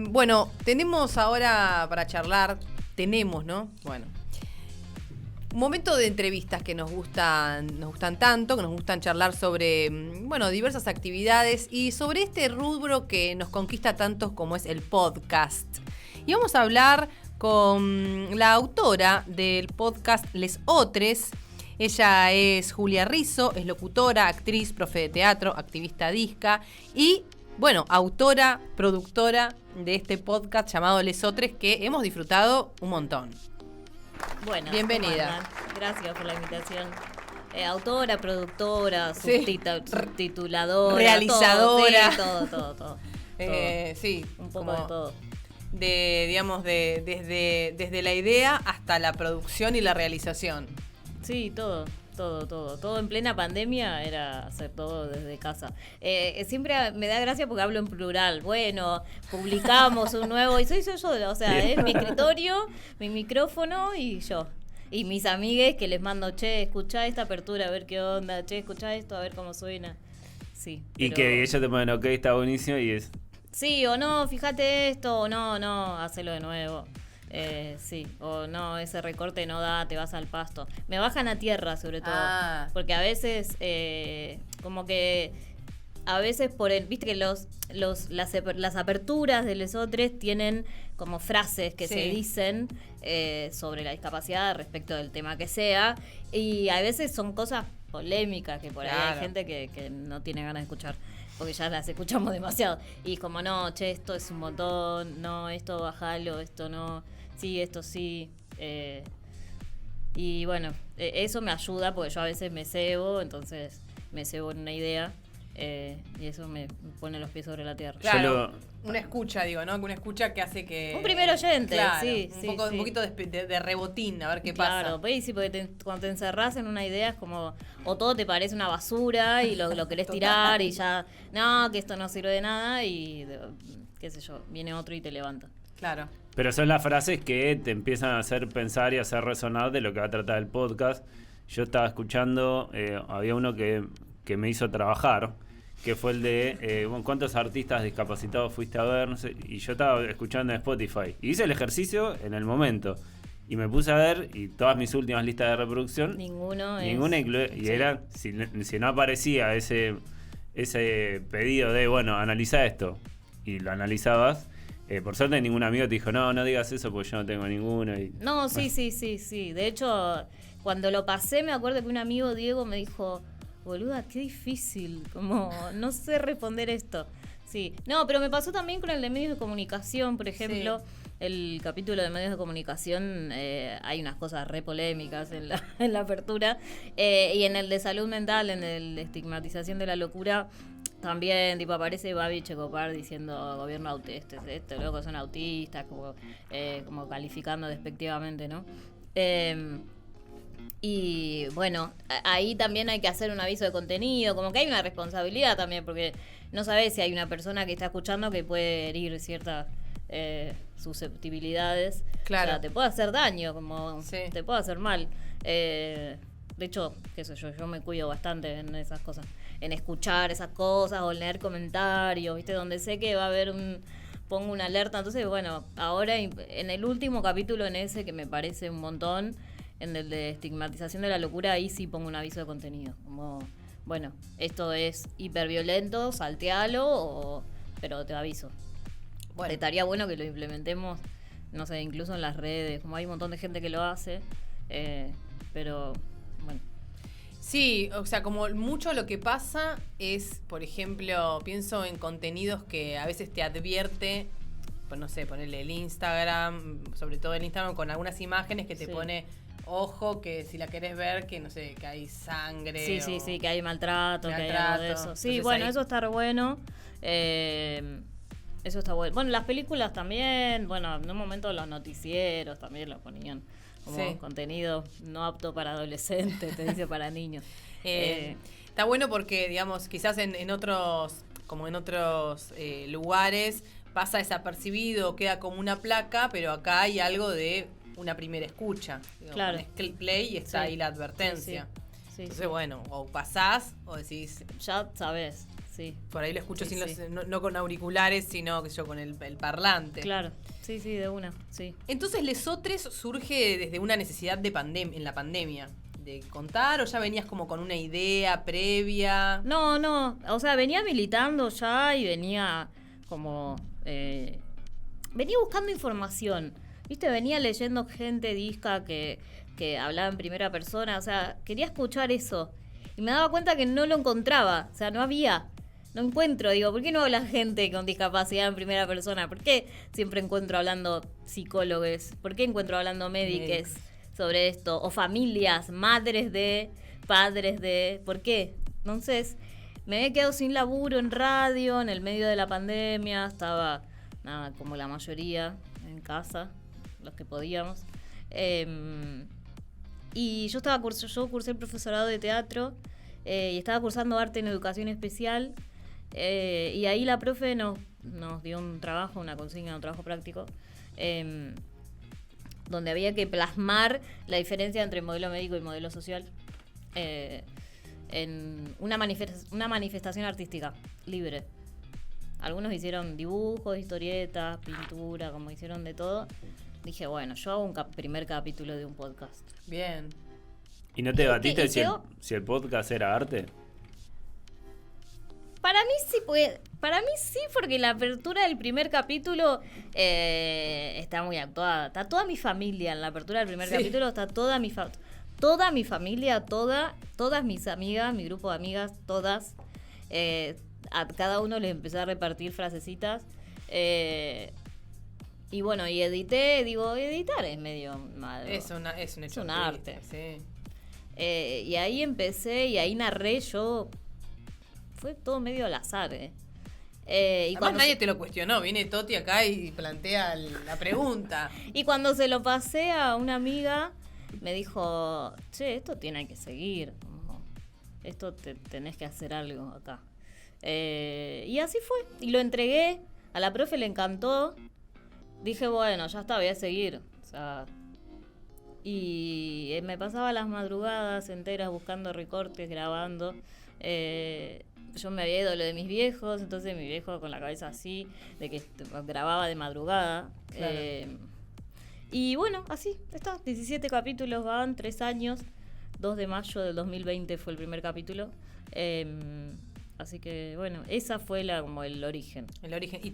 Bueno, tenemos ahora para charlar, ¿no? Bueno, un momento de entrevistas que nos gustan tanto, que nos gustan charlar sobre, bueno, diversas actividades y sobre este rubro que nos conquista tanto como es el podcast. Y vamos a hablar con la autora del podcast Les Otres. Ella es Julia Rizzo, es locutora, actriz, profe de teatro, activista disca y, bueno, autora, productora de este podcast llamado Les Otres que hemos disfrutado un montón. Bueno, bienvenida. Gracias por la invitación. Autora, productora, Sí. subtituladora, realizadora. Todo. Sí, un poco de todo. Desde la idea hasta la producción y la realización. Sí, todo. Todo en plena pandemia era hacer todo desde casa. Siempre me da gracia porque hablo en plural. Bueno, publicamos un nuevo... Y soy yo, o sea, es mi escritorio, mi micrófono y yo. Y mis amigues que les mando, che, escuchá esta apertura, a ver qué onda. Che, escuchá esto, a ver cómo suena. Sí. Y que ellos te ponen, ok, está buenísimo y es... Sí, o no, fíjate esto, o no, hacelo de nuevo. Sí, o no, ese recorte no da, te vas al pasto. Me bajan a tierra, sobre todo. Porque a veces, como que, a veces viste que las aperturas de Lesotres tienen como frases que se dicen sobre la discapacidad respecto del tema que sea. Y a veces son cosas polémicas que por ahí hay gente que no tiene ganas de escuchar. Porque ya las escuchamos demasiado. Y como, no, che, esto es un montón, no, esto bajalo, esto no, sí, esto sí. Y bueno, eso me ayuda porque yo a veces me cebo, entonces me cebo en una idea y eso me pone los pies sobre la tierra. Claro, una escucha, digo, ¿no? Una escucha que hace que... Un primer oyente, claro, sí. Un poquito de rebotín, a ver qué pasa. Claro, pues sí, porque cuando te encerrás en una idea es como, o todo te parece una basura y lo querés tirar y ya, no, que esto no sirve de nada y, qué sé yo, viene otro y te levanta. Claro. Pero son las frases que te empiezan a hacer pensar y hacer resonar de lo que va a tratar el podcast. Yo estaba escuchando, había uno que me hizo trabajar, que fue el de ¿cuántos artistas discapacitados fuiste a ver? No sé, y yo estaba escuchando en Spotify. Y hice el ejercicio en el momento. Y me puse a ver, y todas mis últimas listas de reproducción, ninguna incluye. Y era, si no aparecía ese pedido de, bueno, analiza esto, y lo analizabas, por suerte ningún amigo te dijo, no digas eso porque yo no tengo ninguno. No, sí. De hecho, cuando lo pasé, me acuerdo que un amigo, Diego, me dijo, boluda, qué difícil, como no sé responder esto. Sí, no, pero me pasó también con el de medios de comunicación, por ejemplo, el capítulo de medios de comunicación, hay unas cosas re polémicas en la apertura, y en el de salud mental, en el de estigmatización de la locura, también tipo aparece Babi Checopar diciendo gobierno autista, luego son autistas, como calificando despectivamente, ¿no? Y bueno, ahí también hay que hacer un aviso de contenido, como que hay una responsabilidad también, porque no sabes si hay una persona que está escuchando que puede herir ciertas susceptibilidades. Claro. O sea, te puede hacer daño, como te puede hacer mal. De hecho, qué sé yo me cuido bastante en esas cosas, en escuchar esas cosas o leer comentarios, ¿viste? Donde sé que va a haber pongo una alerta. Entonces, bueno, ahora en el último capítulo, en ese que me parece un montón, en el de estigmatización de la locura, ahí sí pongo un aviso de contenido. Como, bueno, esto es hiperviolento, saltealo, pero te aviso. Bueno, estaría bueno que lo implementemos, no sé, incluso en las redes, como hay un montón de gente que lo hace, pero bueno. Sí, o sea, como mucho lo que pasa es, por ejemplo, pienso en contenidos que a veces te advierte, pues no sé, ponerle el Instagram, sobre todo el Instagram con algunas imágenes que te pone... Ojo, que si la querés ver, que no sé, que hay sangre. Sí, que hay maltrato, que hay algo de eso. Sí, entonces, bueno, eso está bueno. Eso está bueno. Bueno, las películas también, bueno, en un momento los noticieros también lo ponían como contenido no apto para adolescentes, te dice para niños. Está bueno porque, digamos, quizás en otros, como en otros lugares, pasa desapercibido, queda como una placa, pero acá hay algo de una primera escucha. Digo, claro. Pones play y está ahí la advertencia. Entonces, bueno, o pasás o decís... Ya sabés. sí. Por ahí lo escucho Sí, sin sí. no con auriculares, sino que yo con el parlante. Claro, sí, de una, sí. Entonces, Lesotres surge desde una necesidad de en la pandemia. ¿De contar o ya venías como con una idea previa? No, o sea, venía militando ya y venía como... venía buscando información, ¿viste? Venía leyendo gente disca que hablaba en primera persona, o sea, quería escuchar eso. Y me daba cuenta que no lo encontraba, o sea, no encuentro, digo, ¿por qué no habla gente con discapacidad en primera persona? ¿Por qué siempre encuentro hablando psicólogos? ¿Por qué encuentro hablando médicos sobre esto? O familias, madres de, padres de, ¿por qué? Entonces, me había quedado sin laburo en radio, en el medio de la pandemia, estaba, nada, como la mayoría, en casa, los que podíamos. Y yo cursé el profesorado de teatro y estaba cursando arte en educación especial. Y ahí la profe nos dio un trabajo, una consigna, un trabajo práctico, donde había que plasmar la diferencia entre modelo médico y modelo social en una manifestación artística libre. Algunos hicieron dibujos, historietas, pintura, como hicieron de todo. Dije, bueno, yo hago un primer capítulo de un podcast. Bien. ¿Y no te debatiste si el podcast era arte? Para mí sí porque la apertura del primer capítulo está muy actuada. Está toda mi familia en la apertura del primer capítulo, está toda mi familia, todas mis amigas, mi grupo de amigas, todas. A cada uno les empecé a repartir frasecitas. Y bueno, y editar es medio malo. Es un hecho. Es un arte. Sí. Y ahí empecé y ahí narré yo. Fue todo medio al azar, y además nadie te lo cuestionó, viene Toti acá y plantea la pregunta. Y cuando se lo pasé a una amiga, me dijo, che, esto tiene que seguir, esto tenés que hacer algo acá. Y así fue, y lo entregué, a la profe le encantó, dije, bueno, ya está, voy a seguir, o sea, y me pasaba las madrugadas enteras buscando recortes, grabando. Yo me había ido lo de mis viejos, entonces mi viejo con la cabeza así, de que grababa de madrugada. Claro. Y bueno, así está, 17 capítulos van, 3 años, 2 de mayo del 2020 fue el primer capítulo. Así que bueno, esa fue como el origen. El origen. ¿Y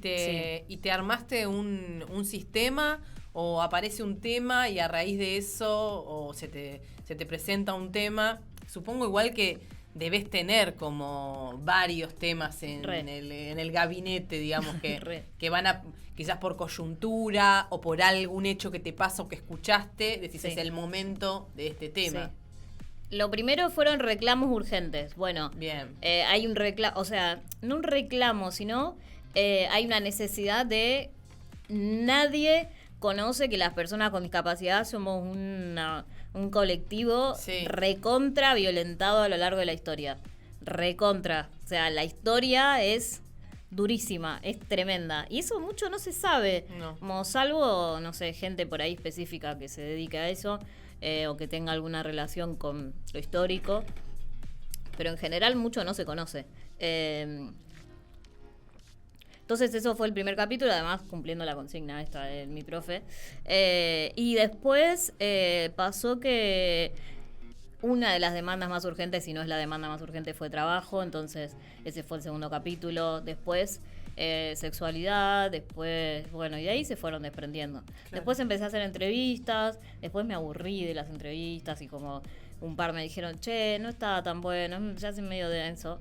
te armaste un sistema o aparece un tema y a raíz de eso o se te presenta un tema? Supongo igual que debes tener como varios temas en el gabinete, digamos, que van a, quizás por coyuntura o por algún hecho que te pasa o que escuchaste, decís, es el momento de este tema. Sí. Lo primero fueron reclamos urgentes. Bueno, bien. Hay un reclamo, o sea, no un reclamo, sino hay una necesidad de... Nadie conoce que las personas con discapacidad somos un colectivo recontra violentado a lo largo de la historia. Recontra. O sea, la historia es durísima, es tremenda. Y eso mucho no se sabe. No. Como salvo, no sé, gente por ahí específica que se dedique a eso o que tenga alguna relación con lo histórico. Pero en general mucho no se conoce. Entonces eso fue el primer capítulo, además cumpliendo la consigna esta de mi profe. Y después pasó que una de las demandas más urgentes, si no es la demanda más urgente, fue trabajo. Entonces ese fue el segundo capítulo. Después sexualidad, después, bueno, y de ahí se fueron desprendiendo. Claro. Después empecé a hacer entrevistas, después me aburrí de las entrevistas y como un par me dijeron, che, no estaba tan bueno, ya es medio denso.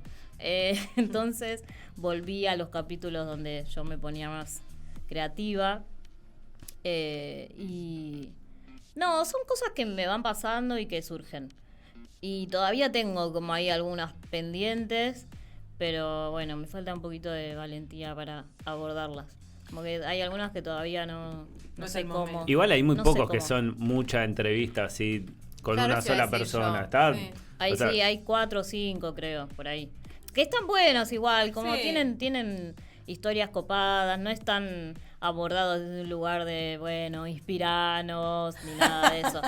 Entonces volví a los capítulos donde yo me ponía más creativa y no, son cosas que me van pasando y que surgen y todavía tengo como ahí algunas pendientes, pero bueno, me falta un poquito de valentía para abordarlas, como que hay algunas que todavía no sé cómo. Igual hay muy pocos que son mucha entrevista así con una sola persona. Está, sí. Ahí sí, hay 4 o 5 creo, por ahí. Que están buenos igual, como tienen historias copadas, no están abordados desde un lugar de, bueno, inspiranos, ni nada de eso.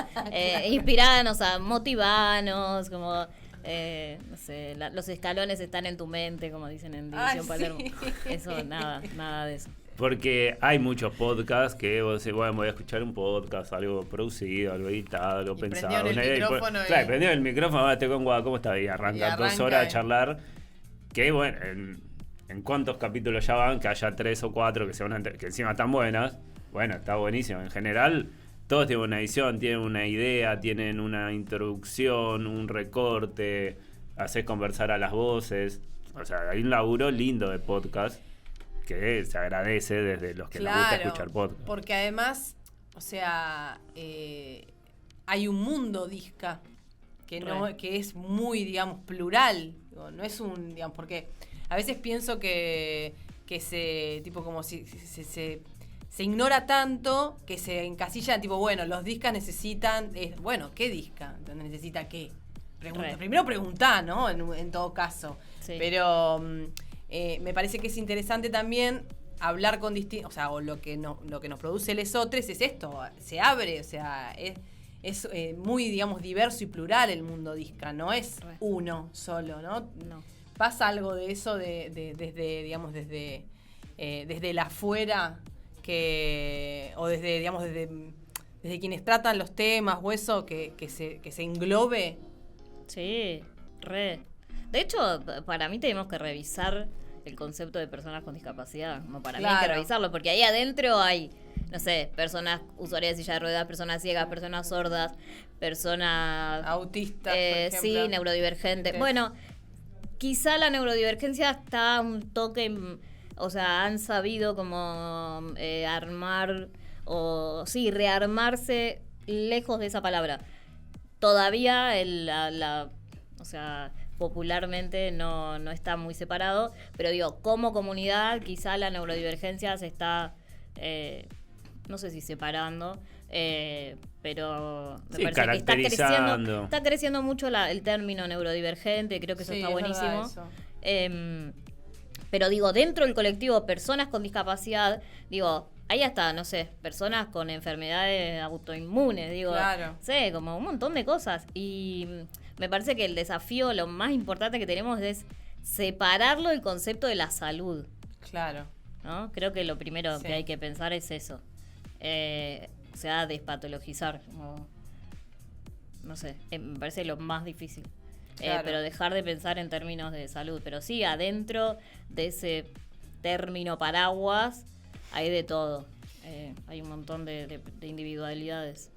Inspiranos, motivanos, como no sé, los escalones están en tu mente, como dicen en División Palermo. Sí. Eso, nada de eso. Porque hay muchos podcasts que vos decís, bueno, voy a escuchar un podcast, algo producido, algo editado, algo pensado. Claro, prendió el micrófono, ahora te con ¿cómo está? Y arranca 2 horas a charlar. Que bueno, en cuántos capítulos ya van, que haya 3 o 4 que encima están buenas. Bueno, está buenísimo. En general, todos tienen una edición, tienen una idea, tienen una introducción, un recorte, haces conversar a las voces. O sea, hay un laburo lindo de podcast que se agradece desde los que les gusta escuchar podcast. Porque además, o sea, hay un mundo disca que es muy, digamos, plural. No es un, digamos, porque a veces pienso que se, tipo, como si se ignora tanto que se encasillan, tipo, bueno, los discas necesitan, bueno, ¿qué disca? ¿Necesita qué? Primero preguntá, ¿no? En todo caso. Sí. Pero me parece que es interesante también hablar con distintos, o sea, o lo que nos produce Lesotres es esto, se abre, o sea, es muy, digamos, diverso y plural el mundo disca, no es uno solo, ¿no? No. Pasa algo de eso desde, digamos, desde el afuera, o desde, digamos, desde quienes tratan los temas o eso, que se englobe. Sí, re. De hecho, para mí tenemos que revisar el concepto de personas con discapacidad. Como para mí hay que revisarlo, porque ahí adentro hay, no sé, personas usuarias de silla de ruedas, personas ciegas, personas sordas, personas autistas, por ejemplo. Sí, neurodivergentes. Sí. Bueno, quizá la neurodivergencia está un toque, o sea, han sabido como armar rearmarse lejos de esa palabra. Todavía o sea, popularmente no está muy separado, pero digo, como comunidad quizá la neurodivergencia se está, no sé si separando, pero me parece que está creciendo mucho el término neurodivergente, creo que eso está buenísimo. Eso. Pero digo, dentro del colectivo personas con discapacidad, digo, ahí hasta, no sé, personas con enfermedades autoinmunes, digo, sé, como un montón de cosas. Y me parece que el desafío, lo más importante que tenemos es separarlo del concepto de la salud. Claro. ¿No? Creo que lo primero que hay que pensar es eso. O sea, despatologizar. No sé, me parece lo más difícil. Claro. Pero dejar de pensar en términos de salud. Pero sí, adentro de ese término paraguas hay de todo. Hay un montón de individualidades.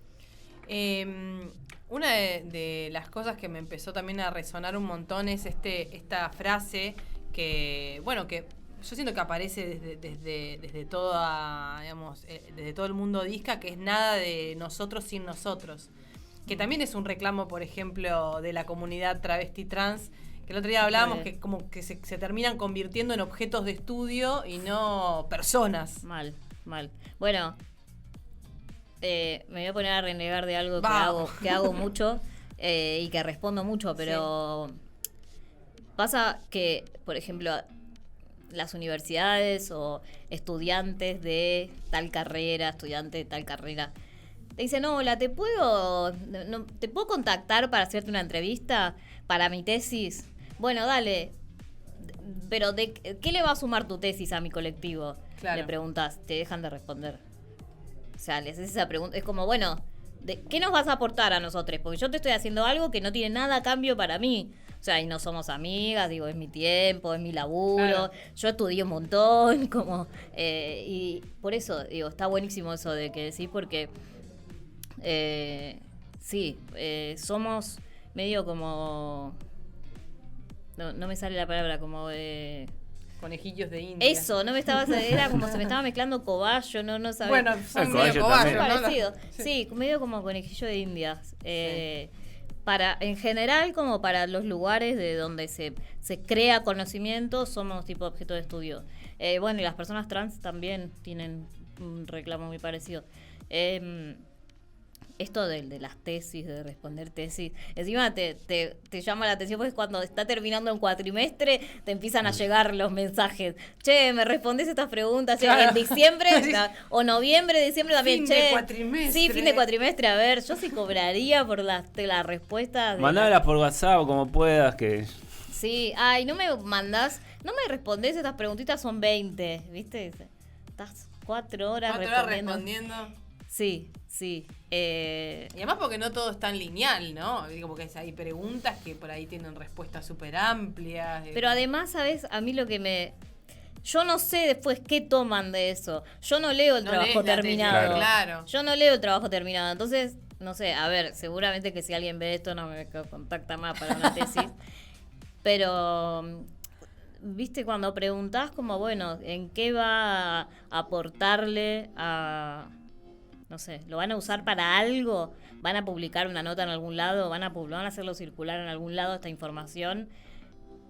Una de las cosas que me empezó también a resonar un montón es esta frase que, bueno, que yo siento que aparece desde toda, digamos, desde todo el mundo disca, que es nada de nosotros sin nosotros. Que también es un reclamo, por ejemplo, de la comunidad travesti trans, que el otro día hablábamos que como que se terminan convirtiendo en objetos de estudio y no personas. Mal. Bueno, me voy a poner a renegar de algo que hago mucho y que respondo mucho, pero pasa que, por ejemplo, las universidades o estudiantes de tal carrera, te dicen, hola, ¿te puedo contactar para hacerte una entrevista para mi tesis? Bueno, dale. Pero ¿qué le va a sumar tu tesis a mi colectivo? Claro. Le preguntas, te dejan de responder. O sea, les haces esa pregunta. Es como, bueno, ¿qué nos vas a aportar a nosotros? Porque yo te estoy haciendo algo que no tiene nada a cambio para mí. O sea, y no somos amigas, digo, es mi tiempo, es mi laburo. Claro. Yo estudié un montón, como... y por eso, digo, está buenísimo eso de que decís, porque... somos medio como... No me sale la palabra, como de... Conejillos de India. Eso, era como se me estaba mezclando cobayo, no sabía. Bueno, son medio cobayo, ¿no? Parecido. Sí, medio como conejillo de India. En general, como para los lugares de donde se crea conocimiento, somos tipo objeto de estudio. Bueno, y las personas trans también tienen un reclamo muy parecido. esto de las tesis, de responder tesis, encima te llama la atención porque cuando está terminando un cuatrimestre te empiezan a llegar los mensajes. Che, ¿me respondés estas preguntas? Claro. En diciembre o noviembre, diciembre también. Fin de cuatrimestre. Sí, fin de cuatrimestre. A ver, yo sí cobraría por las respuestas. Mandalas por WhatsApp como puedas que... Sí, ay, no me respondés estas preguntitas, son 20, ¿viste? Estás 4 horas respondiendo. Sí. Y además porque no todo es tan lineal, ¿no? Como que hay preguntas que por ahí tienen respuestas súper amplias. Pero además, ¿sabes? A mí lo que yo no sé después qué toman de eso. Yo no leo el trabajo terminado. Claro. Yo no leo el trabajo terminado. Entonces, no sé, a ver, seguramente que si alguien ve esto no me contacta más para una tesis. Pero... ¿Viste? Cuando preguntás como, bueno, ¿en qué va a aportarle a... No sé, ¿lo van a usar para algo? ¿Van a publicar una nota en algún lado? ¿Van a hacerlo circular en algún lado esta información?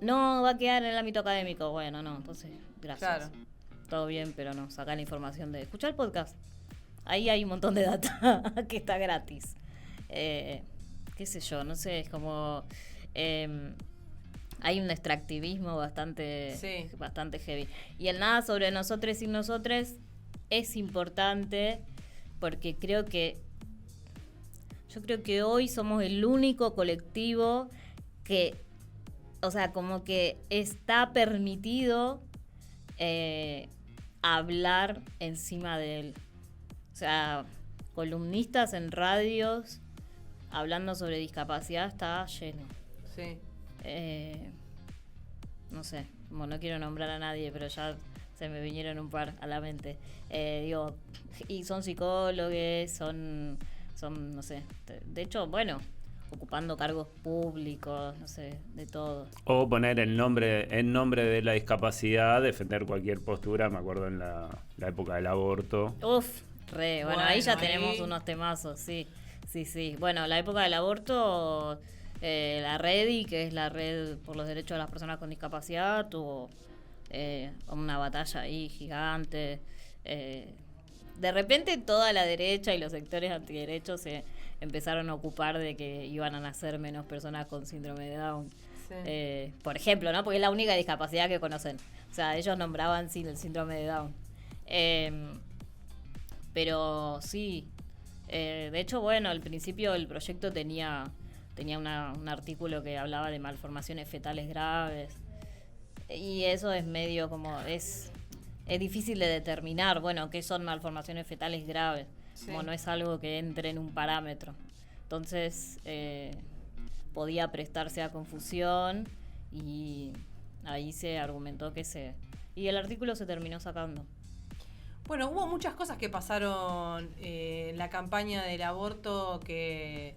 No, va a quedar en el ámbito académico. Bueno, no, entonces, gracias. Claro. Todo bien, pero no, saca la información de... Escuchá el podcast. Ahí hay un montón de data que está gratis. Qué sé yo, no sé, es como... hay un extractivismo bastante heavy. Y el nada sobre nosotros y nosotres es importante porque yo creo que hoy somos el único colectivo que, o sea, como que está permitido hablar encima de él. O sea, columnistas en radios hablando sobre discapacidad está lleno. Sí. No sé, como no quiero nombrar a nadie, pero ya se me vinieron un par a la mente. Y son psicólogos, son, no sé, de hecho, bueno, ocupando cargos públicos, no sé, de todo. O poner en nombre de la discapacidad, defender cualquier postura, me acuerdo en la época del aborto. Bueno, ahí ya tenemos unos temazos, sí. Bueno, la época del aborto... la REDI, que es la Red por los Derechos de las Personas con Discapacidad, tuvo una batalla ahí gigante. De repente toda la derecha y los sectores antiderechos se empezaron a ocupar de que iban a nacer menos personas con síndrome de Down. Sí. Por ejemplo, ¿no? Porque es la única discapacidad que conocen. O sea, ellos nombraban el síndrome de Down. Pero sí. De hecho, bueno, al principio el proyecto tenía un artículo que hablaba de malformaciones fetales graves. Y eso es medio como... Es difícil de determinar, bueno, qué son malformaciones fetales graves. Sí. Como no es algo que entre en un parámetro. Entonces, podía prestarse a confusión y ahí se argumentó y el artículo se terminó sacando. Bueno, hubo muchas cosas que pasaron en la campaña del aborto que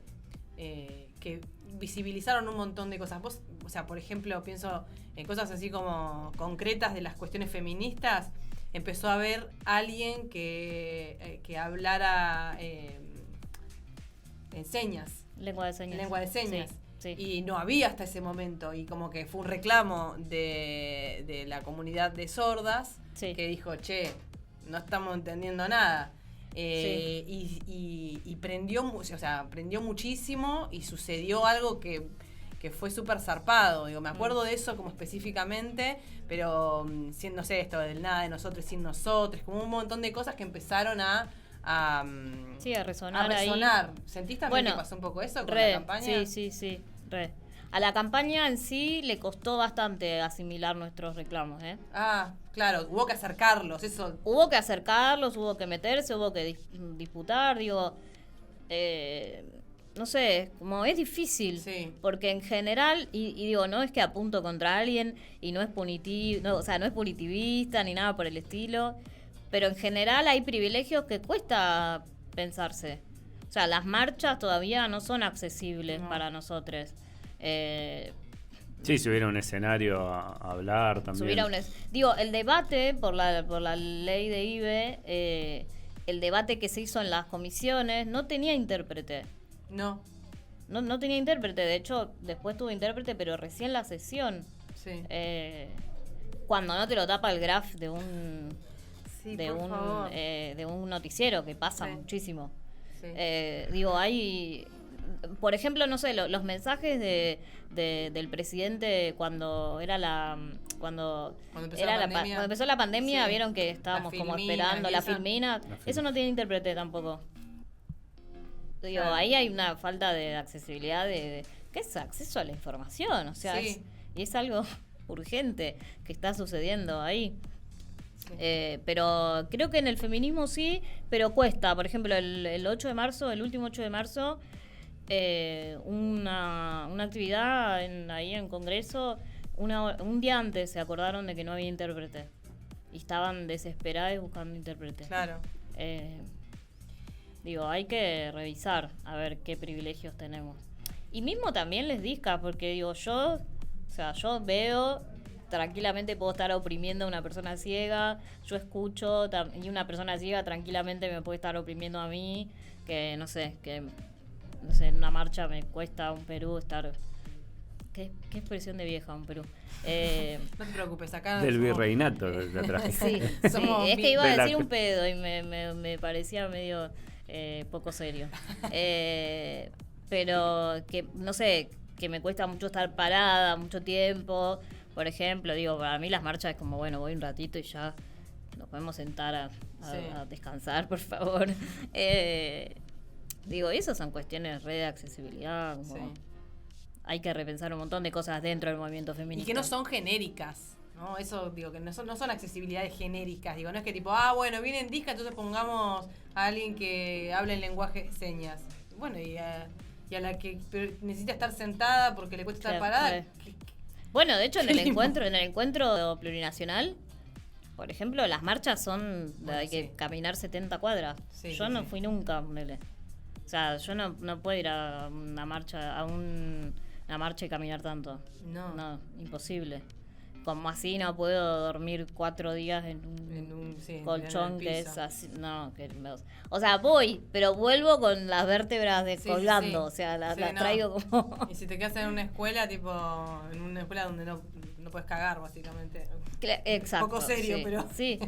visibilizaron un montón de cosas. Vos, o sea, por ejemplo, pienso en cosas así como concretas de las cuestiones feministas. Empezó a haber alguien que hablara en señas. Lengua de señas. Sí. Y no había hasta ese momento. Y como que fue un reclamo de la comunidad de sordas que dijo, che, no estamos entendiendo nada. Y prendió muchísimo y sucedió algo que fue súper zarpado. Digo, me acuerdo de eso como específicamente, pero no sé, esto del nada de nosotros sin nosotros, como un montón de cosas que empezaron a resonar. Ahí. ¿Sentís también que pasó un poco eso con la campaña? Sí, re. A la campaña en sí le costó bastante asimilar nuestros reclamos, Ah, claro, hubo que acercarlos, eso. Hubo que acercarlos, hubo que meterse, hubo que disputar, digo, no sé, como es difícil, porque en general, y digo, no es que apunto contra alguien y no es punitivo, no, o sea, no es punitivista ni nada por el estilo, pero en general hay privilegios que cuesta pensarse. O sea, las marchas todavía no son accesibles para nosotros. Sí, si hubiera un escenario a hablar también. Digo, el debate por la ley de IBE, el debate que se hizo en las comisiones no tenía intérprete. No tenía intérprete. De hecho, después tuvo intérprete, pero recién la sesión. Sí. Cuando no te lo tapa el graph de un noticiero, que pasa muchísimo. Digo, hay... Por ejemplo, no sé, los mensajes del presidente cuando empezó la pandemia, vieron que estábamos como esperando la filmina. Eso no tiene intérprete tampoco. Digo, ahí hay una falta de accesibilidad ¿qué es acceso a la información? O sea, es algo urgente que está sucediendo ahí. Pero creo que en el feminismo sí, pero cuesta. Por ejemplo, el 8 de marzo, el último 8 de marzo, una actividad ahí en Congreso, un día antes se acordaron de que no había intérprete y estaban desesperados buscando intérprete. Claro. Digo, hay que revisar a ver qué privilegios tenemos. Y mismo también les disca, porque digo, yo veo, tranquilamente puedo estar oprimiendo a una persona ciega, yo escucho, y una persona ciega tranquilamente me puede estar oprimiendo a mí, que no sé, en una marcha me cuesta un Perú estar... ¿Qué expresión de vieja un Perú? No te preocupes, acá... Del virreinato de atrás. Sí, es que iba a decir un pedo y me parecía medio poco serio. Pero que, no sé, que me cuesta mucho estar parada mucho tiempo. Por ejemplo, digo, para mí las marchas es como, bueno, voy un ratito y ya nos podemos sentar a descansar, por favor. Digo, esas son cuestiones de accesibilidad, como hay que repensar un montón de cosas dentro del movimiento feminista. Y que no son genéricas, ¿no? Eso, digo, que no son accesibilidades genéricas. Digo, no es que tipo, bueno, viene en disca, entonces pongamos a alguien que hable en lenguaje de señas. Bueno, y a la que necesita estar sentada porque le cuesta estar parada. Bueno, de hecho, en el encuentro plurinacional, por ejemplo, las marchas son hay que caminar 70 cuadras. Yo no fui nunca, ponele. O sea, yo no puedo ir a una marcha, una marcha y caminar tanto. No, imposible. Como así no puedo dormir 4 días en un colchón que es así. No, o sea, voy, pero vuelvo con las vértebras colgando. O sea, las traigo como... Y si te quedas en una escuela, en una escuela donde no puedes cagar, básicamente. Exacto. Un poco serio, pero... Sí.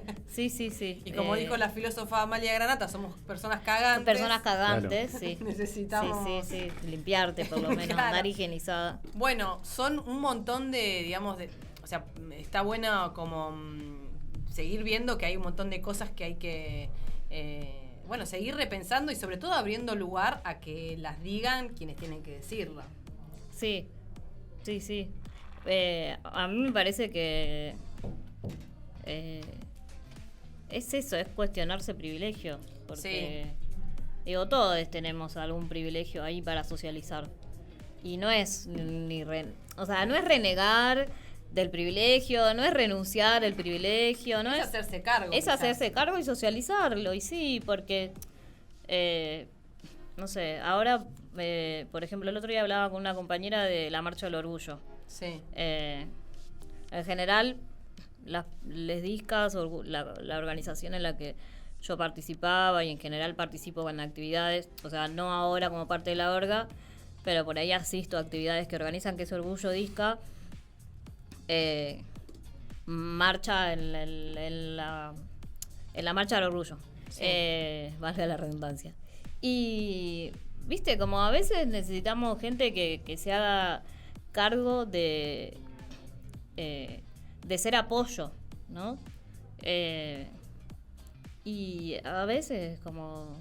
Y como dijo la filósofa Amalia Granata, somos personas cagantes. Personas cagantes, claro. sí. Necesitamos... Sí. Limpiarte, por lo menos, andar higienizada. Bueno, son un montón o sea, está bueno como seguir viendo que hay un montón de cosas que hay que, seguir repensando y sobre todo abriendo lugar a que las digan quienes tienen que decirla. Sí. A mí me parece que es eso, es cuestionarse privilegio. Porque, digo, todos tenemos algún privilegio ahí para socializar. Y no es no es renegar del privilegio, no es renunciar al privilegio, no es hacerse cargo. Es hacerse cargo y socializarlo, y sí, porque no sé, ahora por ejemplo, el otro día hablaba con una compañera de la Marcha del Orgullo. Sí. En general, les discas o la organización en la que yo participaba y en general participo en actividades, o sea, no ahora como parte de la orga, pero por ahí asisto a actividades que organizan, que es Orgullo Disca. Marcha en la Marcha del Orgullo, valga la redundancia. Y viste, como a veces necesitamos gente que se haga cargo de ser apoyo, ¿no? Y a veces como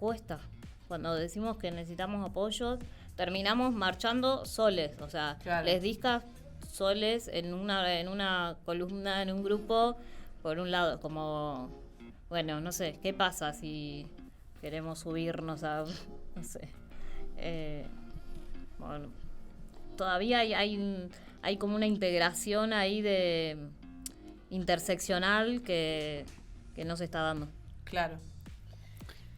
cuesta, cuando decimos que necesitamos apoyo, terminamos marchando soles, o sea, claro. Les discas soles en una columna, en un grupo, por un lado, como, bueno, no sé, ¿qué pasa si queremos subirnos a, no sé, bueno, todavía hay como una integración ahí de interseccional que no se está dando. Claro.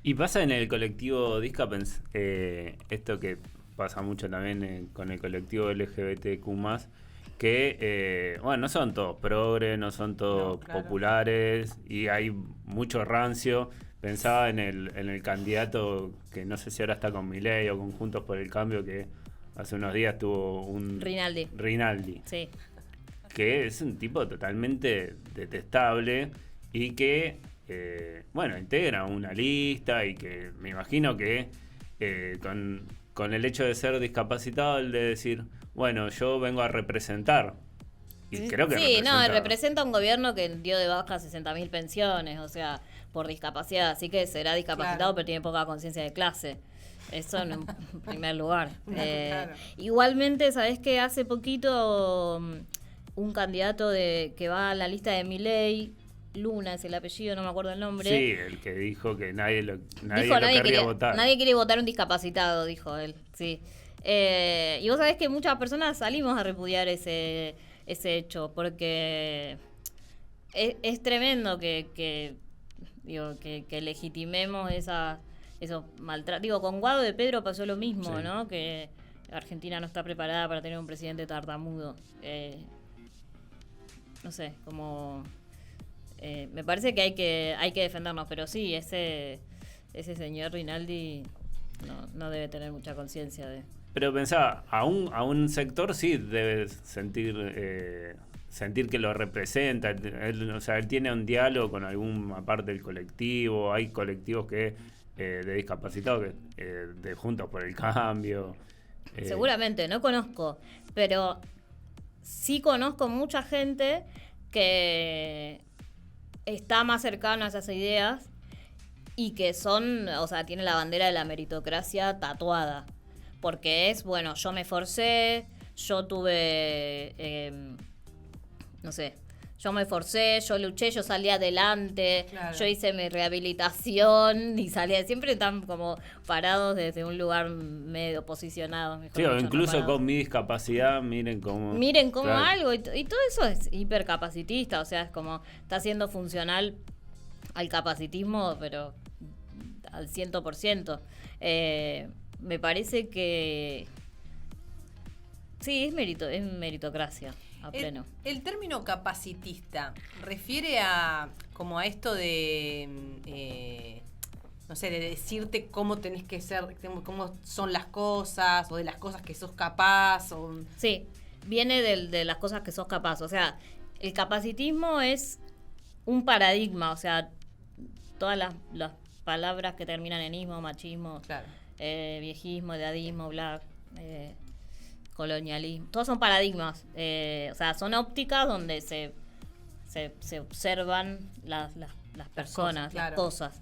Y pasa en el colectivo Discapens, esto que pasa mucho también con el colectivo LGBTQ+, que, no son todos progres, no son todos populares, y hay mucho rancio. Pensaba en el candidato, que no sé si ahora está con Milei o con Juntos por el Cambio, que hace unos días tuvo un... Rinaldi. Sí. Que es un tipo totalmente detestable y que integra una lista y que me imagino que con el hecho de ser discapacitado, el de decir, bueno, yo vengo a representar. Y creo que representa un gobierno que dio de baja 60.000 pensiones, o sea, por discapacidad, así que será discapacitado, pero tiene poca conciencia de clase. Eso en primer lugar. Igualmente, ¿sabés que hace poquito un candidato que va a la lista de Milei, Luna es el apellido, no me acuerdo el nombre? Sí, el que dijo que nadie lo quería votar. Nadie quiere votar un discapacitado, dijo él, sí. Y vos sabés que muchas personas salimos a repudiar ese hecho, porque es tremendo que legitimemos esos maltratos. Digo, con Guado de Pedro pasó lo mismo, sí. ¿No? Que Argentina no está preparada para tener un presidente tartamudo. No sé, como... me parece que hay que defendernos, pero sí, ese señor Rinaldi no debe tener mucha conciencia de... Pero pensá, a un sector sí debe sentir que lo representa. Él tiene un diálogo con alguna parte del colectivo. Hay colectivos de discapacitados de Juntos por el Cambio. Seguramente, no conozco, pero sí conozco mucha gente que está más cercana a esas ideas y que tiene la bandera de la meritocracia tatuada. Porque bueno, yo me esforcé, yo tuve, yo me esforcé, yo luché, yo salí adelante, claro. Yo hice mi rehabilitación y siempre están como parados desde un lugar medio posicionado. Sí, o incluso con mi discapacidad, miren cómo claro. Algo, y todo eso es hipercapacitista, o sea, es como está siendo funcional al capacitismo, pero al 100%. Me parece que sí, es meritocracia a pleno. El término capacitista refiere a esto de de decirte cómo tenés que ser, cómo son las cosas, o de las cosas que sos capaz, o... Sí, viene de las cosas que sos capaz. O sea, el capacitismo es un paradigma, o sea, todas las palabras que terminan en ismo, machismo, claro. Viejismo, edadismo, black, colonialismo, todos son paradigmas, o sea, son ópticas donde se observan las personas, las cosas.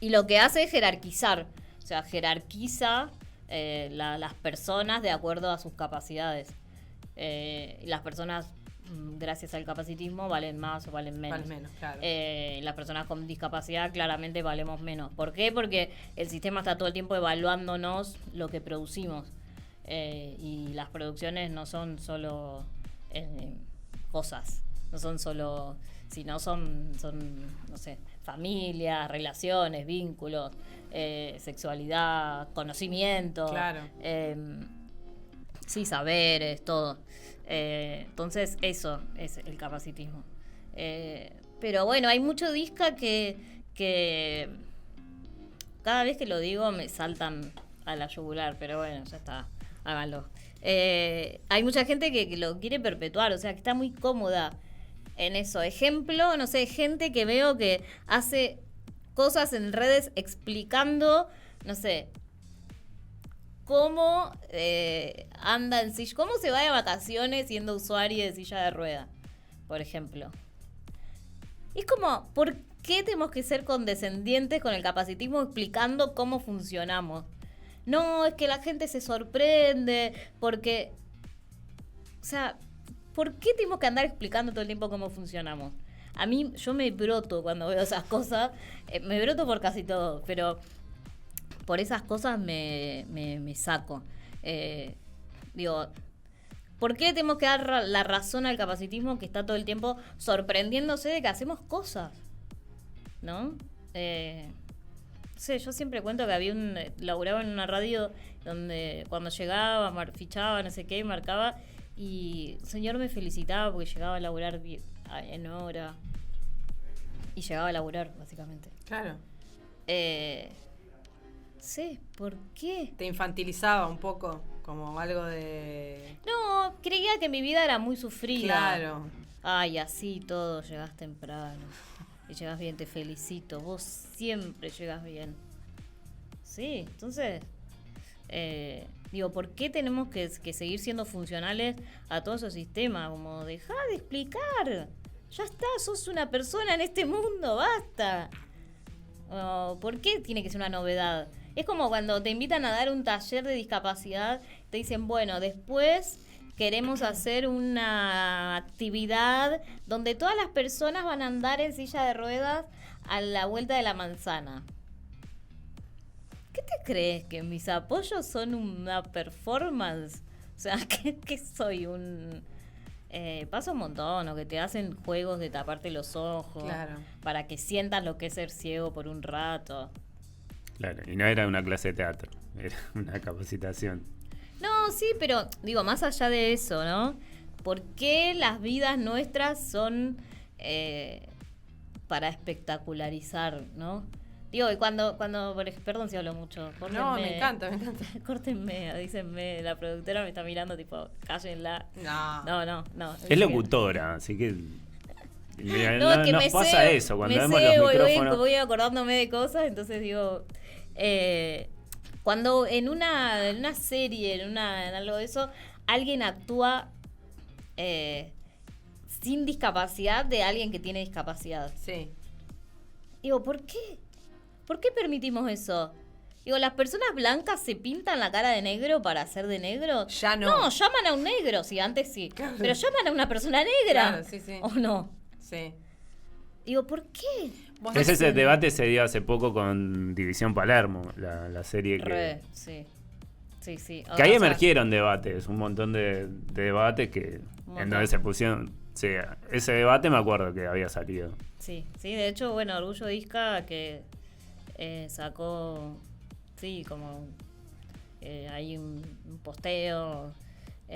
Y lo que hace es jerarquizar, o sea, jerarquiza las personas de acuerdo a sus capacidades. Y las personas, gracias al capacitismo, valen más o valen menos. Valen menos, claro. Las personas con discapacidad claramente valemos menos. ¿Por qué? Porque el sistema está todo el tiempo evaluándonos lo que producimos. Y las producciones no son solo cosas, no son solo... sino son no sé, familias, relaciones, vínculos, sexualidad, conocimiento. Claro. Sí, saberes, todo. Entonces eso es el capacitismo. Pero bueno, hay mucho disca que cada vez que lo digo me saltan a la yugular, pero bueno, ya está, háganlo. Hay mucha gente que lo quiere perpetuar, o sea, que está muy cómoda en eso. Ejemplo, no sé, gente que veo que hace cosas en redes explicando, no sé, cómo anda en silla, cómo se va de vacaciones siendo usuario de silla de rueda, por ejemplo. Es como, ¿por qué tenemos que ser condescendientes con el capacitismo explicando cómo funcionamos? No, es que la gente se sorprende, porque... O sea, ¿por qué tenemos que andar explicando todo el tiempo cómo funcionamos? A mí, yo me broto cuando veo esas cosas, me broto por casi todo, pero... por esas cosas me saco. Digo, ¿por qué tenemos que dar la razón al capacitismo que está todo el tiempo sorprendiéndose de que hacemos cosas? ¿No? No sé, yo siempre cuento que laburaba en una radio donde cuando llegaba, fichaba, no sé qué, marcaba, y el señor me felicitaba porque llegaba a laburar en hora. Y llegaba a laburar, básicamente. Claro. Sí, ¿por qué? Te infantilizaba un poco, como algo de... No, creía que mi vida era muy sufrida. Claro. Ay, así todo, llegás temprano. Y llegás bien, te felicito. Vos siempre llegás bien. Sí, entonces... digo, ¿por qué tenemos que seguir siendo funcionales a todo ese sistema? Como, dejá de explicar. Ya está, sos una persona en este mundo, basta. ¿Por qué tiene que ser una novedad? Es como cuando te invitan a dar un taller de discapacidad, te dicen, bueno, después queremos hacer una actividad donde todas las personas van a andar en silla de ruedas a la vuelta de la manzana. ¿Qué te crees? ¿Que mis apoyos son una performance? O sea, ¿qué soy? Pasa un montón, o que te hacen juegos de taparte los ojos, claro, para que sientas lo que es ser ciego por un rato. Claro, y no era una clase de teatro, era una capacitación. No, sí, pero digo, más allá de eso, ¿no? ¿Por qué las vidas nuestras son para espectacularizar, ¿no? Digo, y cuando perdón si hablo mucho. Córtenme, no, me encanta. Córtenme, dícenme, la productora me está mirando, tipo, cállenla. No. Es locutora, así que... No, que nos me pasa sé, eso, cuando me vemos sé, los micrófonos... voy acordándome de cosas, entonces digo... cuando en una serie, en algo de eso, alguien actúa sin discapacidad de alguien que tiene discapacidad. Sí. Digo, ¿por qué? ¿Por qué permitimos eso? Digo, ¿las personas blancas se pintan la cara de negro para ser de negro? Ya no. No, llaman a un negro, sí, antes sí. Claro. Pero llaman a una persona negra. Claro, sí. ¿O no? Sí. Digo, ¿por qué? Ese debate se dio hace poco con División Palermo, la serie que... Sí. Que ahí emergieron debates, un montón de debates que en donde se pusieron... Sí, ese debate me acuerdo que había salido. Sí, de hecho, bueno, Orgullo Disca que sacó, sí, como hay un posteo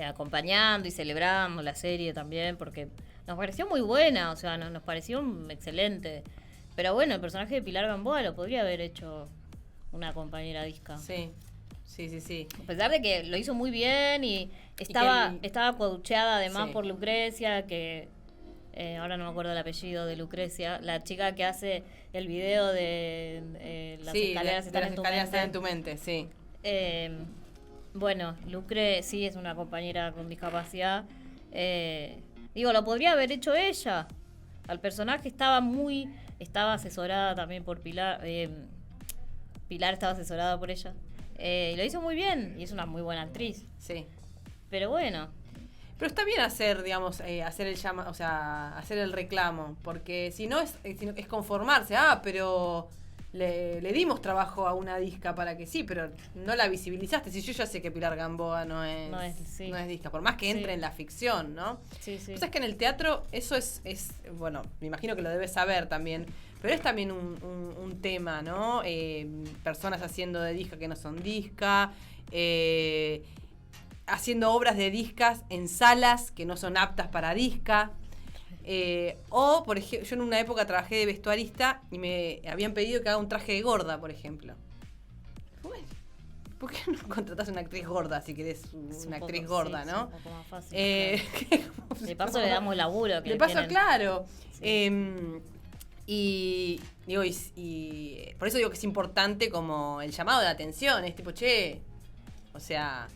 acompañando y celebrando la serie también, porque nos pareció muy buena, o sea, nos pareció excelente. Pero bueno, el personaje de Pilar Gamboa lo podría haber hecho una compañera Disca. Sí. A pesar de que lo hizo muy bien y estaba coacheada además por Lucrecia, que ahora no me acuerdo el apellido de Lucrecia, la chica que hace el video de las escaleras están en tu mente, sí. Bueno, Lucre sí es una compañera con discapacidad. Digo, lo podría haber hecho ella. Al personaje estaba asesorada también por Pilar. Pilar estaba asesorada por ella. Lo hizo muy bien y es una muy buena actriz. Sí. Pero bueno. Pero está bien hacer, digamos, hacer el llama, o sea, hacer el reclamo, porque si no es conformarse. Pero le dimos trabajo a una disca para que sí, pero no la visibilizaste. Si yo ya sé que Pilar Gamboa no es disca, por más que entre en la ficción, ¿no? Sí. O sea, es que en el teatro eso es bueno, me imagino que lo debes saber también. Pero es también un tema, ¿no? Personas haciendo de disca que no son disca, haciendo obras de discas en salas que no son aptas para disca. O, por ejemplo, yo en una época trabajé de vestuarista y me habían pedido que haga un traje de gorda, por ejemplo. Bueno, ¿por qué no contratás a una actriz gorda si querés una actriz gorda, no? Es un poco más fácil. Claro. De paso le damos laburo. De paso, claro. Sí. Y digo, y por eso digo que es importante como el llamado de atención, es tipo, che, o sea,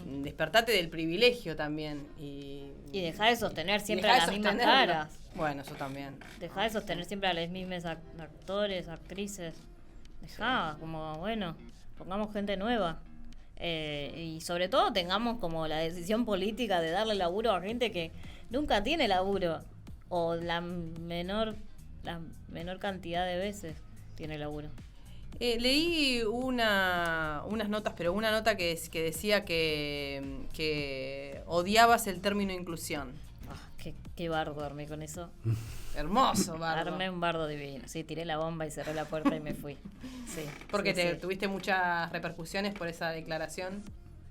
despertate del privilegio también. Y dejá de sostener siempre a las mismas caras. Bueno, eso también. Dejá de sostener siempre a los mismos actores, actrices. Dejá, como, bueno, pongamos gente nueva. Y sobre todo tengamos como la decisión política de darle laburo a gente que nunca tiene laburo. O la menor cantidad de veces tiene laburo. Leí unas notas, pero una nota que decía que odiabas el término inclusión. Qué bardo armé con eso. Hermoso bardo. Armé un bardo divino. Sí, tiré la bomba y cerré la puerta y me fui. Sí. Porque tuviste muchas repercusiones por esa declaración.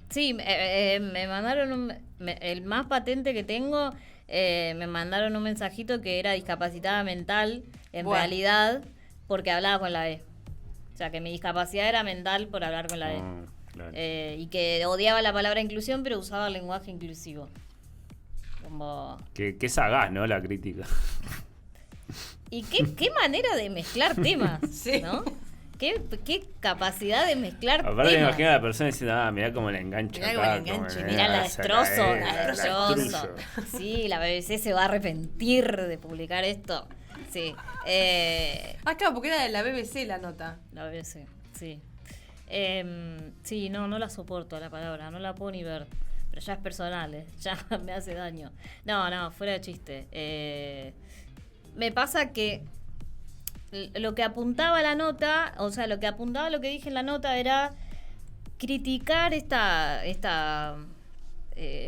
Sí, me mandaron el más patente que tengo. Me mandaron un mensajito que era discapacitada mental, en realidad, porque hablaba con la E. O sea, que mi discapacidad era mental por hablar con la E. Claro. Y que odiaba la palabra inclusión, pero usaba el lenguaje inclusivo. Como... Qué sagaz, ¿no? La crítica. Y qué manera de mezclar temas, Sí. ¿no? Qué capacidad de mezclar Aparte me temas. imagino a la persona diciendo, mirá cómo le engancho Mirá acá. cómo le engancho, Mirá, la destrozo, la destrozo. destruyo. Sí, la BBC se va a arrepentir de publicar esto. Sí. Claro, porque era de la BBC la nota. La BBC, sí. Sí, no la soporto la palabra, no la puedo ni ver. Pero ya es personal, ya me hace daño. No, fuera de chiste. Me pasa que lo que apuntaba la nota, o sea, lo que dije en la nota era criticar esta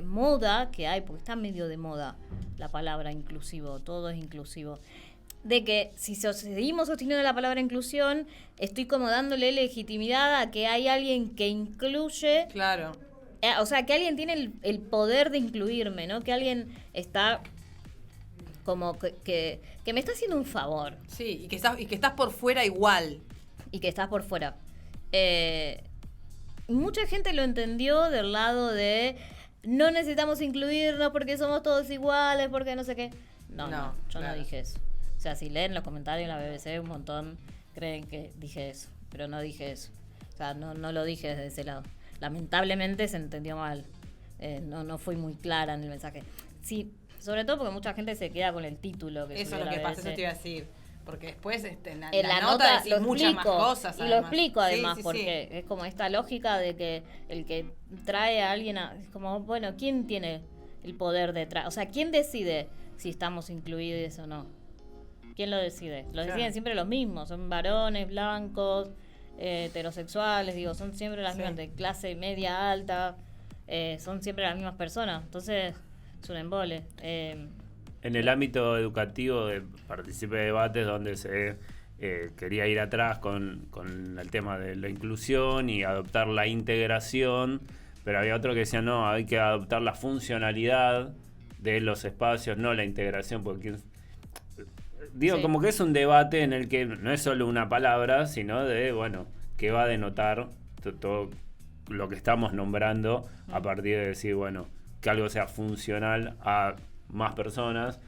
moda que hay, porque está medio de moda la palabra inclusivo, todo es inclusivo. De que si seguimos sosteniendo la palabra inclusión, estoy como dándole legitimidad a que hay alguien que incluye. Claro. O sea, que alguien tiene el poder de incluirme, ¿no? Que alguien está como que me está haciendo un favor. Sí, y que estás por fuera igual. Y que estás por fuera. Mucha gente lo entendió del lado de no necesitamos incluirnos porque somos todos iguales, porque no sé qué. No, yo no dije eso. O sea, si leen los comentarios en la BBC, un montón creen que dije eso, pero no dije eso. O sea, no lo dije desde ese lado. Lamentablemente se entendió mal. No fui muy clara en el mensaje. Sí, sobre todo porque mucha gente se queda con el título. Que eso es lo que pasa, eso te iba a decir. Porque después en la nota decís muchas más cosas. Y lo explico además, porque es como esta lógica de que el que trae a alguien es como, bueno, ¿quién tiene el poder detrás? O sea, ¿quién decide si estamos incluidos o no? ¿Quién lo decide? Lo deciden siempre los mismos, son varones, blancos, heterosexuales, digo, son siempre las mismas, de clase media, alta, son siempre las mismas personas, entonces es un embole. En el ámbito educativo participé de debates donde se quería ir atrás con el tema de la inclusión y adoptar la integración, pero había otro que decía, no, hay que adoptar la funcionalidad de los espacios, no la integración, porque... Digo, como que es un debate en el que no es solo una palabra, sino de, bueno, que va a denotar todo lo que estamos nombrando a partir de decir, bueno, que algo sea funcional a más personas,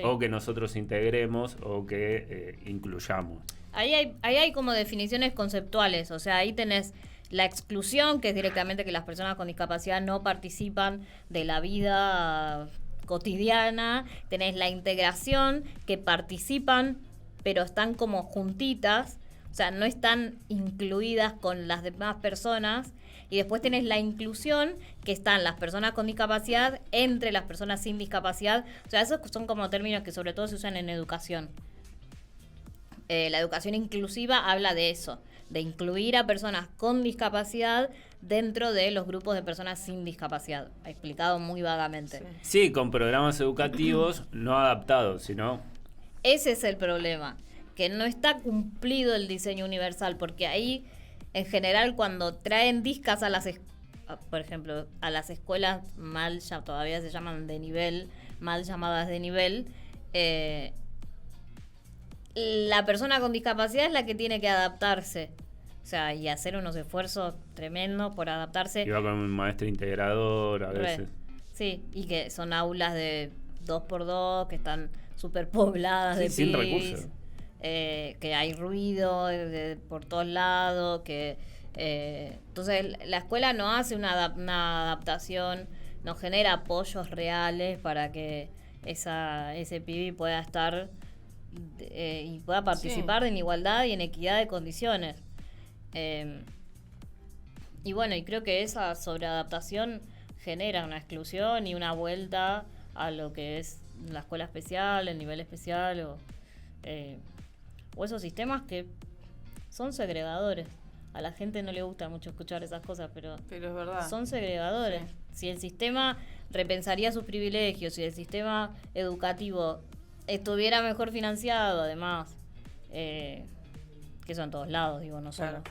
o que nosotros integremos o que incluyamos. Ahí hay como definiciones conceptuales, o sea, ahí tenés la exclusión, que es directamente que las personas con discapacidad no participan de la vida cotidiana. Tenés la integración, que participan pero están como juntitas, o sea, no están incluidas con las demás personas. Y después tenés la inclusión, que están las personas con discapacidad entre las personas sin discapacidad. O sea, esos son como términos que sobre todo se usan en educación. La educación inclusiva habla de eso, de incluir a personas con discapacidad dentro de los grupos de personas sin discapacidad, explicado muy vagamente. Sí, con programas educativos no adaptados, sino... Ese es el problema, que no está cumplido el diseño universal, porque ahí, en general, cuando traen discas a por ejemplo, a las escuelas ya todavía se llaman de nivel, mal llamadas de nivel, la persona con discapacidad es la que tiene que adaptarse. O sea, y hacer unos esfuerzos tremendos por adaptarse. Y va con un maestro integrador a veces. Sí, y que son aulas de 2x2, que están súper pobladas de sin pibis, recursos. Que hay ruido por todos lados, que entonces la escuela no hace una adaptación, no genera apoyos reales para que ese pibi pueda estar y pueda participar en igualdad y en equidad de condiciones. Y bueno, y creo que esa sobreadaptación genera una exclusión y una vuelta a lo que es la escuela especial, el nivel especial o esos sistemas que son segregadores. A la gente no le gusta mucho escuchar esas cosas, pero es verdad. Son segregadores. Sí. Si el sistema repensaría sus privilegios, si el sistema educativo estuviera mejor financiado, además, que eso en todos lados, digo, no solo. Claro.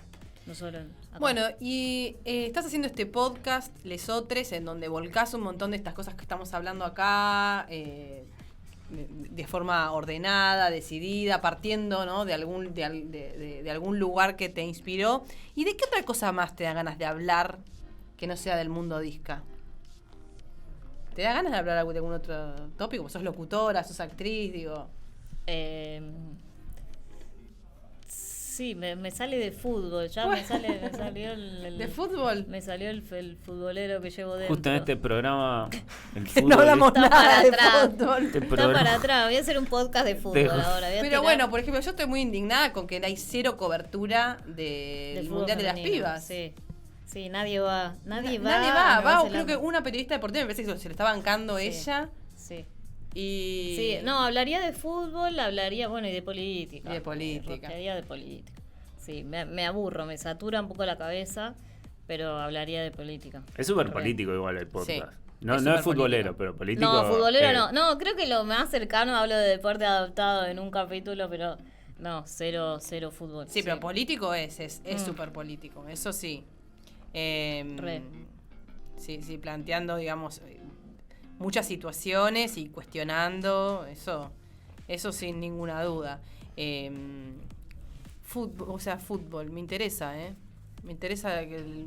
No solo acá. Bueno, y estás haciendo este podcast, Lesotres, en donde volcás un montón de estas cosas que estamos hablando acá, de forma ordenada, decidida, partiendo, ¿no?, de algún lugar que te inspiró. ¿Y de qué otra cosa más te da ganas de hablar que no sea del mundo disca? ¿Te da ganas de hablar de algún otro tópico? Sos locutora, sos actriz, digo. Sí, me sale de fútbol, ya me salió el ¿De fútbol? Me salió el futbolero que llevo dentro. Justo en este programa, el fútbol no hablamos está nada para de atrás. fútbol. Está para atrás, voy a hacer un podcast de fútbol ahora. Pero bueno, por ejemplo, yo estoy muy indignada con que hay cero cobertura del Mundial de las Pibas. Sí, nadie va. Nadie va. Creo que una periodista deportiva me parece que se le está bancando ella. Sí. Sí, no, hablaría de fútbol, hablaría, bueno, y de política. Hablaría de política. Sí, me aburro, me satura un poco la cabeza, pero hablaría de política. Es súper político igual el podcast. Sí, no es futbolero, pero político. No, futbolero no. No, creo que lo más cercano hablo de deporte adaptado en un capítulo, pero no, cero fútbol. Sí, pero político es súper político, eso sí. Sí, planteando, digamos, muchas situaciones y cuestionando, eso sin ninguna duda. Fútbol, me interesa, Me interesa que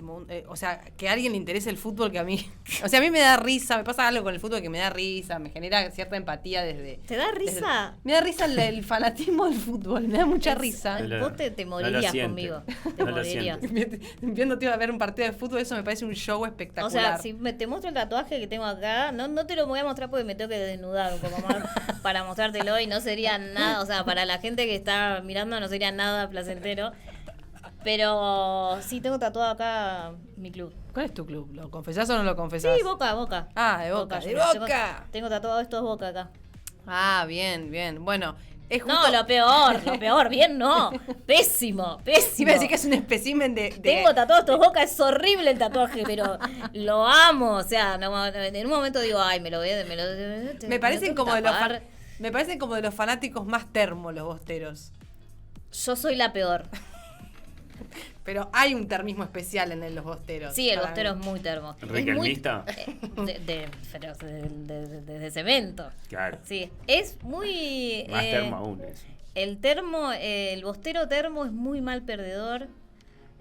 que a alguien le interese el fútbol que a mí. O sea, a mí me da risa, me pasa algo con el fútbol que me da risa, me genera cierta empatía desde. ¿Te da risa? Me da risa el fanatismo del fútbol, me da mucha risa. Vos te morirías conmigo. Te morirías. Viéndote a ver un partido de fútbol, eso me parece un show espectacular. O sea, si te muestro el tatuaje que tengo acá, no te lo voy a mostrar porque me tengo que desnudar un poco más para mostrártelo y no sería nada, o sea, para la gente que está mirando no sería nada placentero. Pero sí, tengo tatuado acá mi club. ¿Cuál es tu club? ¿Lo confesás o no lo confesás? Sí, Boca. Ah, de Boca. ¡De Boca! Tengo tatuado esto de Boca acá. Ah, bien. Bueno, es justo... No, lo peor, bien no. Pésimo. Sí, me decís que es un espécimen de... Tengo tatuado esto de Boca, es horrible el tatuaje, pero lo amo. O sea, en un momento digo, ay, me parecen como de los fanáticos más termos los bosteros. Yo soy la peor. Pero hay un termismo especial en los bosteros. Sí, el bostero es muy termo. ¿Riquelmista? De cemento. Claro. Sí, es muy... Más termo aún eso. El bostero termo es muy mal perdedor.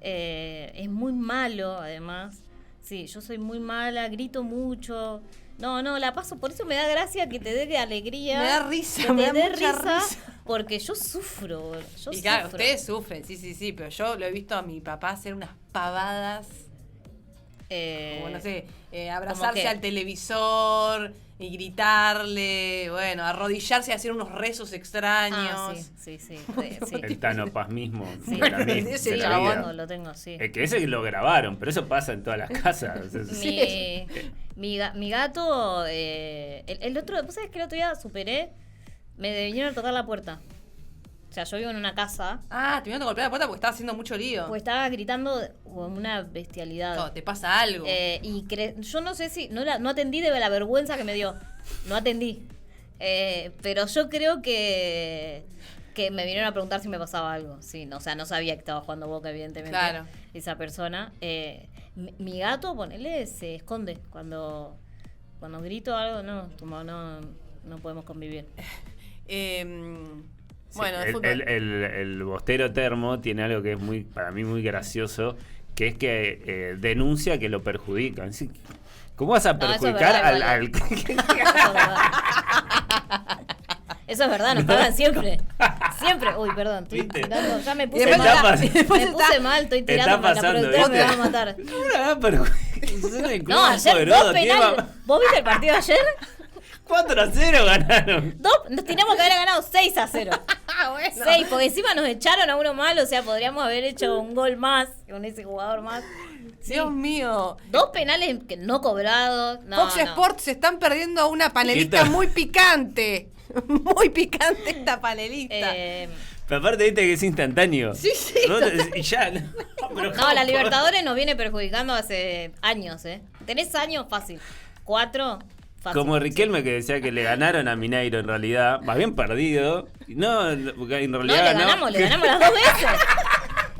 Es muy malo, además. Sí, yo soy muy mala, grito mucho. No, la paso, por eso me da gracia que te dé alegría. Me da risa, me da mucha risa. Porque yo sufro. Claro, ustedes sufren, sí, pero yo lo he visto a mi papá hacer unas pavadas. Como, no sé, abrazarse al televisor y gritarle, bueno, arrodillarse y hacer unos rezos extraños. Sí. El tanopasmismo. Sí, ese chabón lo tengo, sí. Es que ese lo grabaron, pero eso pasa en todas las casas. Mi gato, el otro, ¿vos sabés que el otro día superé? Me vinieron a tocar la puerta. O sea, yo vivo en una casa. Ah, te vinieron a golpear la puerta porque estaba haciendo mucho lío. Porque estaba gritando como una bestialidad. No, te pasa algo. Yo no sé si... No atendí de la vergüenza que me dio. No atendí. Pero yo creo que me vinieron a preguntar si me pasaba algo. Sí, o sea, no sabía que estaba jugando Boca, evidentemente. Claro. Esa persona. Mi gato, ponele, se esconde. Cuando grito algo, no podemos convivir. Bueno, el bostero termo tiene algo que es para mí muy gracioso, que es que denuncia que lo perjudican. ¿Cómo vas a perjudicar al Eso es verdad, nos pagan siempre. Siempre. Uy, perdón, estoy tirando, ya me puse mal, estoy tirando para la productora, me va a matar. No, ayer 2 penales. ¿Vos viste el partido de ayer? 4-0 ganaron. Nos teníamos que haber ganado 6-0. Bueno. 6, porque encima nos echaron a uno mal, o sea, podríamos haber hecho un gol más con ese jugador más. Sí. Dios mío. 2 penales que no cobrados. Fox Sports se están perdiendo a una panelista muy picante. Muy picante esta panelista. Pero aparte viste que es instantáneo. Sí. Y ya. No, la Libertadores nos viene perjudicando hace años, Tenés años fácil. 4... Fácil, como Riquelme que decía que le ganaron a Mineiro en realidad, más bien perdido. No, porque en realidad le ganamos las 2 veces.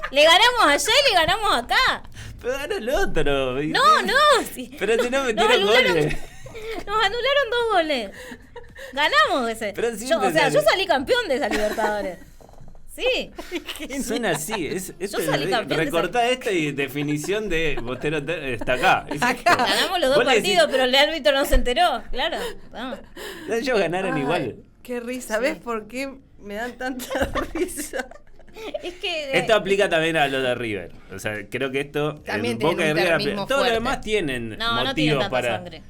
Le ganamos allá y le ganamos acá. Pero ganó el otro. No. Sí. Pero si no metieron goles. Nos anularon 2 goles. Ganamos ese. Pero yo salí campeón de esa Libertadores. Sí. Suena así. salí campeón de Recortá esto y definición de Bostero está acá. Ganamos los dos partidos, pero el árbitro no se enteró. Claro. No. Ellos ganaron igual. Qué risa. ¿Ves por qué me dan tanta risa? Es que esto aplica también a lo de River. O sea, creo que esto también Boca y River, todos los demás tienen no tienen motivos tanta para sangre.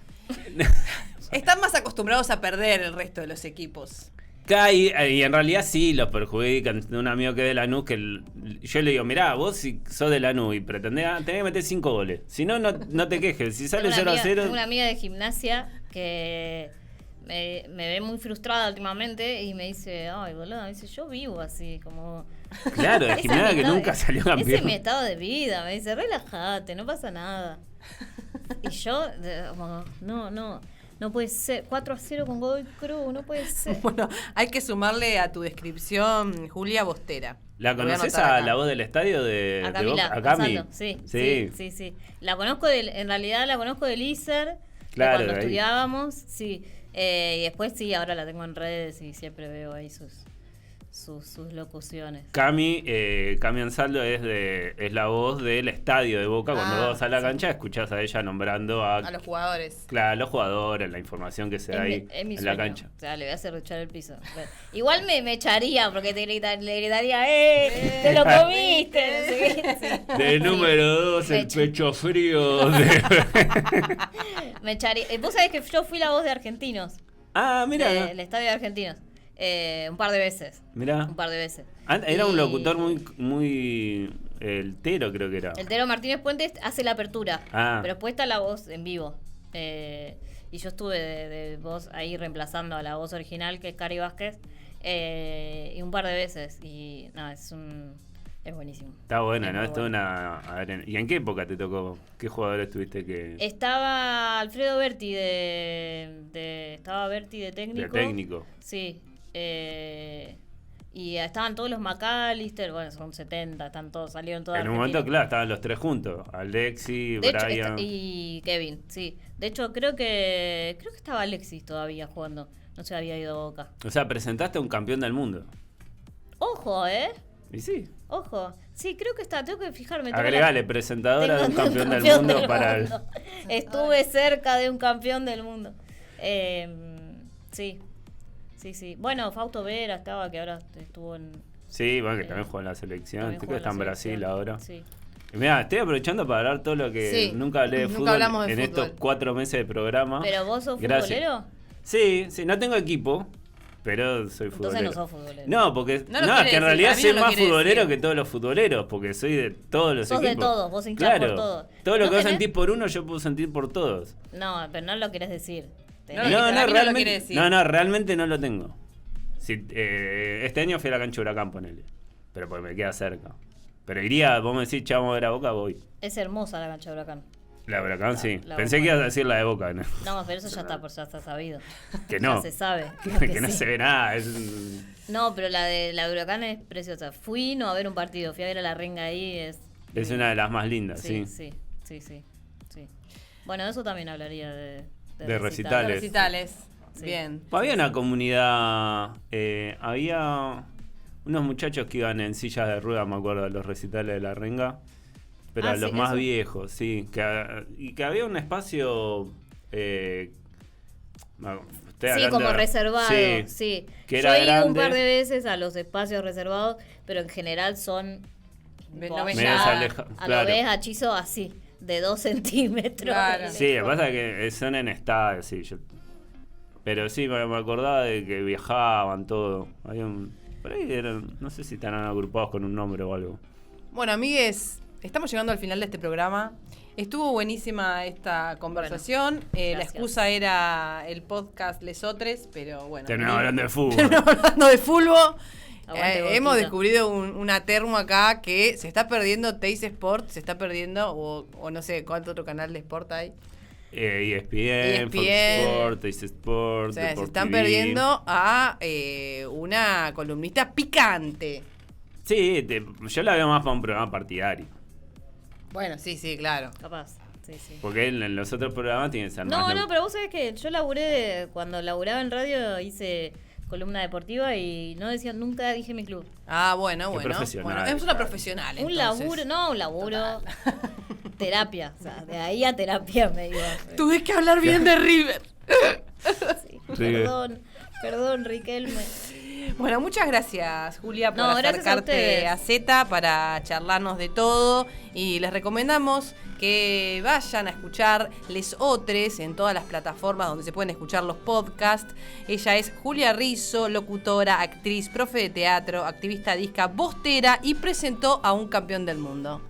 Están más acostumbrados a perder el resto de los equipos. Y en realidad sí los perjudican. Un amigo que es de Lanús, yo le digo, mirá, vos si sos de Lanús y pretendés, tenés que meter 5 goles. Si no, no te quejes. Si sale 0-0... Tengo una amiga de gimnasia que me ve muy frustrada últimamente y me dice, ay, boludo, me dice, yo vivo así, como... Claro, de gimnasia que nunca salió campeón. Ese es mi estado de vida. Me dice, relájate, no pasa nada. Y yo, como, no puede ser. 4-0 con Godoy Cruz, no puede ser. Bueno, hay que sumarle a tu descripción Julia Bostera. ¿La conoces a la voz del estadio de Camila, Boca? A Cami. Sí. En realidad la conozco del ISER, claro, cuando estudiábamos, sí. Y después sí, ahora la tengo en redes y siempre veo ahí sus locuciones. Cami Ansaldo es la voz del estadio de Boca. Cuando vas a la cancha escuchás a ella nombrando a los jugadores. Claro, a los jugadores, la información que se da ahí en la cancha. O sea, le voy a hacer echar el piso. Igual me echaría porque le gritaría, te lo comiste. No sé qué. De número 2, el pecho frío. Me echaría. Vos sabés que yo fui la voz de Argentinos. Ah, mira. El estadio de Argentinos. Un par de veces. Mirá. Un par de veces. Era un locutor muy el Tero, creo que era. El Tero Martínez Puentes hace la apertura. Pero después está la voz en vivo. Y yo estuve de voz ahí reemplazando a la voz original, que es Cari Vázquez. Y un par de veces. Y nada, es buenísimo. Está buena, ¿no? A ver, ¿y en qué época te tocó? ¿Qué jugadores tuviste que...? Estaba Alfredo Berti estaba Berti de técnico. De técnico. Sí. Y estaban todos los McAllister, bueno, son 70, salieron todos. En un momento, claro, estaban los tres juntos, Alexi, Brian y Kevin, sí. De hecho, creo que estaba Alexis todavía jugando, no se había ido a Boca. O sea, presentaste a un campeón del mundo. Ojo, Y sí. Ojo, sí, creo que tengo que fijarme. Agregale, presentadora de un campeón del mundo para el... Estuve cerca de un campeón del mundo. Sí. Bueno, Fausto Vera estaba, que ahora estuvo en... Sí, bueno, que también juega en la selección. Creo que está en Brasil ahora. Sí. Mirá, estoy aprovechando para hablar todo lo que nunca hablé de fútbol en estos 4 meses de programa. ¿Pero vos sos futbolero? Sí, no tengo equipo, pero soy futbolero. Entonces no sos futbolero. No, porque que en realidad soy más futbolero que todos los futboleros, porque soy de todos los equipos. Sos de todos, vos hinchás por todos. Todo lo que vos sentís por uno, yo puedo sentir por todos. No, pero no lo querés decir. Realmente no lo tengo. Este año fui a la cancha Huracán, ponele. Pero porque me queda cerca. Pero iría, vos me decís, vamos a ver a Boca, voy. Es hermosa la cancha de Huracán. La de Huracán, sí. Pensé que ibas a decir la de Boca, ¿no? No, pero eso ya está sabido. Que no. Ya se sabe. Que no se ve nada. No, pero la de Huracán es preciosa. Fui no a ver un partido, fui a ver a la Renga ahí. Es una de las más lindas, sí. Sí. Bueno, de eso también hablaría de recitales. Sí. Bien. Había una comunidad, había unos muchachos que iban en sillas de ruedas, me acuerdo, de los recitales de la Renga, pero a los más viejos, sí, y que había un espacio, como reservado, sí. Que yo he ido un par de veces a los espacios reservados, pero en general son lo ves hachizo así, de 2 centímetros. Claro. Sí, lo que pasa es que son en estadios, sí. Pero sí, me acordaba de que viajaban, todo. Por ahí no sé si estarán agrupados con un nombre o algo. Bueno, amigues, estamos llegando al final de este programa. Estuvo buenísima esta conversación. La excusa era el podcast Lesotres, pero bueno. Terminamos hablando de fútbol. Hemos descubrido una termo acá que se está perdiendo Teis Sport, se está perdiendo, o no sé cuánto otro canal de sport hay. ESPN, Fox Sport, Teis Sport, o sea, se están perdiendo a una columnista picante. Sí, yo la veo más para un programa partidario. Bueno, sí, claro. Capaz, sí. Porque en los otros programas tienen que ser más... No, pero vos sabés que yo cuando laburaba en radio hice columna deportiva y no decía, nunca dije mi club. Ah, bueno. Profesional, Es una profesional, Un entonces. laburo. Terapia. O sea, de ahí a terapia me digo. Tuve que hablar bien de River. Sí, perdón, Riquelme. Bueno, muchas gracias, Julia, por gracias acercarte a a Z para charlarnos de todo. Y les recomendamos que vayan a escuchar Les Otres en todas las plataformas donde se pueden escuchar los podcasts. Ella es Julia Rizzo, locutora, actriz, profe de teatro, activista disca, bostera y presentó a un campeón del mundo.